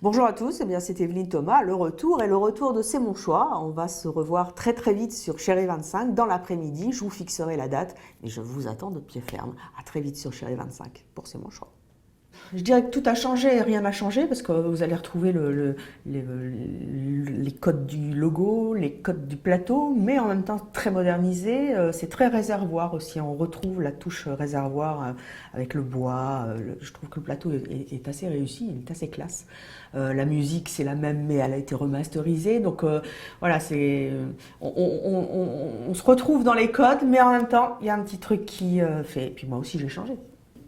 Bonjour à tous, eh bien c'est Evelyne Thomas, le retour de C'est mon choix. On va se revoir très très vite sur Chérie 25 dans l'après-midi. Je vous fixerai la date et je vous attends de pied ferme. À très vite sur Chérie 25 pour C'est mon choix. Je dirais que tout a changé et rien n'a changé parce que vous allez retrouver les codes du logo, les codes du plateau, mais en même temps très modernisé. C'est très réservoir aussi. On retrouve la touche réservoir avec le bois. Je trouve que le plateau est assez réussi, il est assez classe. La musique c'est la même mais elle a été remasterisée. Donc voilà, on se retrouve dans les codes, mais en même temps il y a un petit truc qui fait. Et puis moi aussi j'ai changé.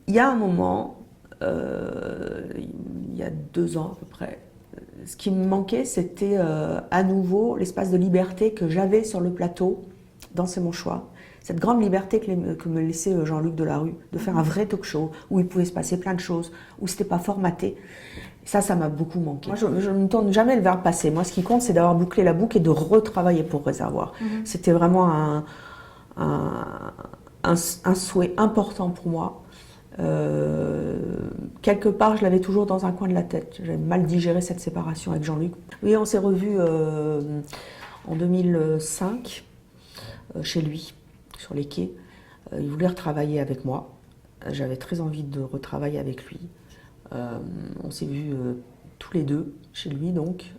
Il y a un moment. Il y a 2 ans à peu près. Ce qui me manquait, c'était à nouveau l'espace de liberté que j'avais sur le plateau dans C'est mon choix. Cette grande liberté que me laissait Jean-Luc Delarue, de faire un vrai talk show où il pouvait se passer plein de choses, où c'était pas formaté. Ça m'a beaucoup manqué. Moi, je ne tourne jamais le verbe passé. Moi, ce qui compte, c'est d'avoir bouclé la boucle et de retravailler pour Réservoir. C'était vraiment un souhait important pour moi. Quelque part, je l'avais toujours dans un coin de la tête. J'avais mal digéré cette séparation avec Jean-Luc. Oui, on s'est revus en 2005 chez lui, sur les quais. Il voulait retravailler avec moi. J'avais très envie de retravailler avec lui. On s'est vus tous les deux chez lui, donc.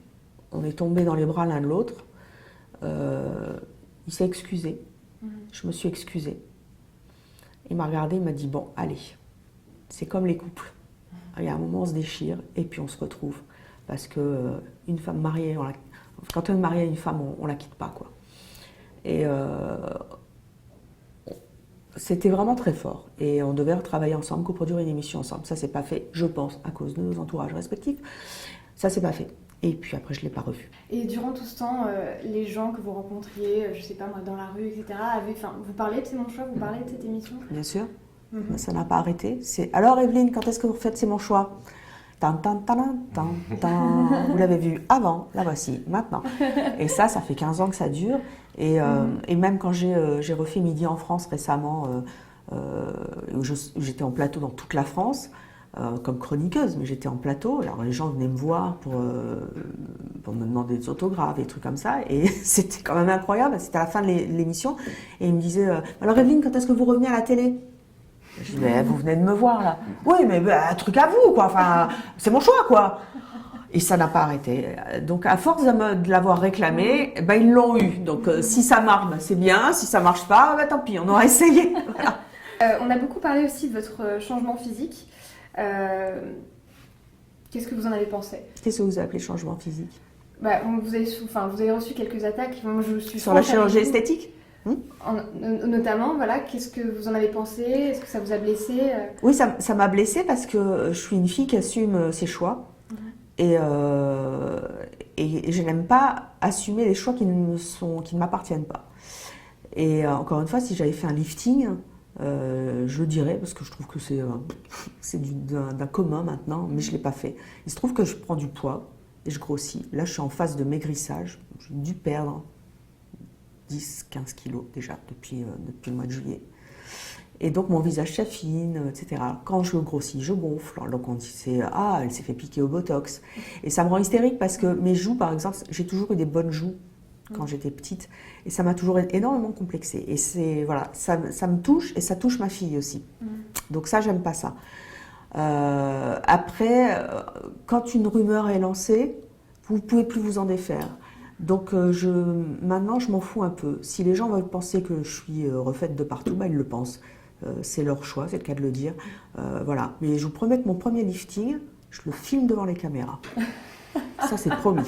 On est tombés dans les bras l'un de l'autre. Il s'est excusé. Je me suis excusée. Il m'a regardé, il m'a dit « Bon, allez ». C'est comme les couples. Il y a un moment, on se déchire et puis on se retrouve. Parce que une femme mariée, quand on est marié à une femme, on la quitte pas, quoi. Et c'était vraiment très fort. Et on devait retravailler ensemble, coproduire une émission ensemble. Ça, c'est pas fait, je pense, à cause de nos entourages respectifs. Ça, c'est pas fait. Et puis après, je l'ai pas revu. Et durant tout ce temps, les gens que vous rencontriez, je sais pas moi, dans la rue, etc., vous parlez de C'est mon choix, vous parlez de cette émission? Bien sûr. Ça n'a pas arrêté. Alors Evelyne, quand est-ce que vous faites C'est mon choix? Tan, tan, tan, tan, tan. Vous l'avez vu avant, la voici, maintenant. Et ça fait 15 ans que ça dure. Et même quand j'ai refait Midi en France récemment, où j'étais en plateau dans toute la France, comme chroniqueuse, mais j'étais en plateau. Alors les gens venaient me voir pour me demander des autographes, des trucs comme ça. Et c'était quand même incroyable. C'était à la fin de l'émission. Et ils me disaient alors Evelyne, quand est-ce que vous revenez à la télé? Je dis, mais vous venez de me voir là. Oui, mais un truc à vous, quoi. Enfin, c'est mon choix, quoi. Et ça n'a pas arrêté. Donc, à force de l'avoir réclamé, ben, ils l'ont eu. Donc, si ça marche, ben, c'est bien. Si ça marche pas, ben, tant pis, on aura essayé. Voilà. On a beaucoup parlé aussi de votre changement physique. Qu'est-ce que vous en avez pensé? Qu'est-ce que vous appelez changement physique? Vous avez reçu quelques attaques. Moi, je suis sur la chirurgie esthétique? Notamment, voilà, qu'est-ce que vous en avez pensé? Est-ce que ça vous a blessé? Oui, ça m'a blessée parce que je suis une fille qui assume ses choix. Et je n'aime pas assumer les choix qui ne m'appartiennent pas. Et encore une fois, si j'avais fait un lifting, je le dirais, parce que je trouve que c'est d'un commun maintenant, mais je ne l'ai pas fait. Il se trouve que je prends du poids et je grossis. Là, je suis en phase de maigrissage. J'ai dû perdre 10-15 kilos déjà depuis le mois de juillet. Et donc mon visage s'affine, etc. Quand je grossis, je gonfle. Donc on dit elle s'est fait piquer au botox. Et ça me rend hystérique parce que mes joues, par exemple, j'ai toujours eu des bonnes joues quand j'étais petite. Et ça m'a toujours énormément complexée. Et ça me touche et ça touche ma fille aussi. Donc ça, j'aime pas ça. Après, quand une rumeur est lancée, vous ne pouvez plus vous en défaire. Donc maintenant, je m'en fous un peu. Si les gens veulent penser que je suis refaite de partout, ils le pensent. C'est leur choix, c'est le cas de le dire. Voilà. Mais je vous promets que mon premier lifting, je le filme devant les caméras. Ça, c'est promis.